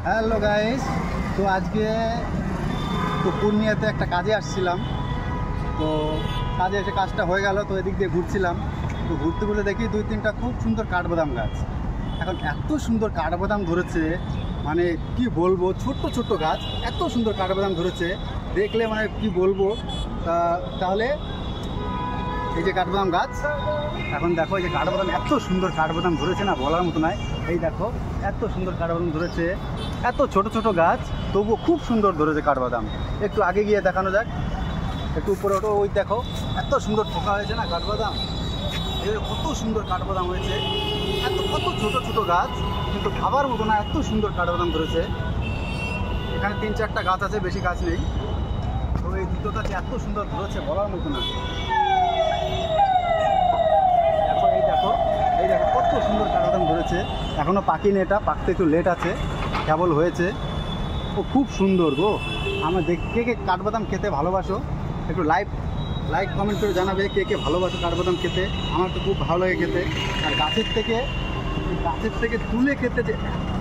Hello guys, তো আজকে তো পূর্ণিয়াতে একটা কাজে আসছিলাম। তো কাজে এসে কাজটা হয়ে গেল, তো এদিক দিয়ে ঘুরছিলাম। তো ঘুরতে ঘুরতে দেখি 2-3টা খুব সুন্দর কাঠবাদাম গাছ। এখন এত সুন্দর কাঠবাদাম ধরেছে, মানে কি বলবো, ছোট্ট ছোট্ট গাছ, এত সুন্দর কাঠবাদাম ধরেছে দেখলে মানে কি বলবো। তাহলে এই যে কাঠবাদাম গাছ, এখন দেখো এই যে কাঠবাদাম, এত সুন্দর কাঠবাদাম ধরেছে না, বলার মতো নয়। এই দেখো এত সুন্দর কাঠবাদাম ধরেছে, এত ছোট ছোট গাছ তবুও খুব সুন্দর ধরেছে কাঠবাদাম। একটু আগে গিয়ে দেখানো যাক, একটু উপরে ওঠো, ওই দেখো এত সুন্দর ঠোকা হয়েছে না কাঠবাদাম। এর কত সুন্দর কাঠবাদাম হয়েছে, কত ছোট ছোট গাছ, কিন্তু খাবার মতো না, এত সুন্দর কাঠবাদাম ধরেছে। এখানে 3-4টা গাছ আছে, বেশি গাছ নেই। তো এই দুটো গাছ এত সুন্দর ধরেছে বলার মতো না। এই দেখো কত সুন্দর কাঠবাদাম ধরেছে। এখনও পাকিনি, এটা পাকতে একটু লেট আছে, কেবল হয়েছে। ও খুব সুন্দর গো। আমার কে কে কাঠবাদাম খেতে ভালোবাসো, একটু লাইক কমেন্ট করে জানাবে কে কে ভালোবাসো কাঠবাদাম খেতে। আমার তো খুব ভালো লাগে খেতে। আর গাছের থেকে তুলে খেতে যে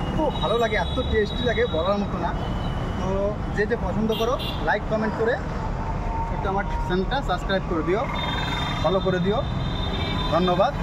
এত ভালো লাগে, এত টেস্টি লাগে বলার মতো না। তো যে যে পছন্দ করো, লাইক কমেন্ট করে একটু আমার চ্যানেলটা সাবস্ক্রাইব করে দিও, ফলো করে দিও। ধন্যবাদ।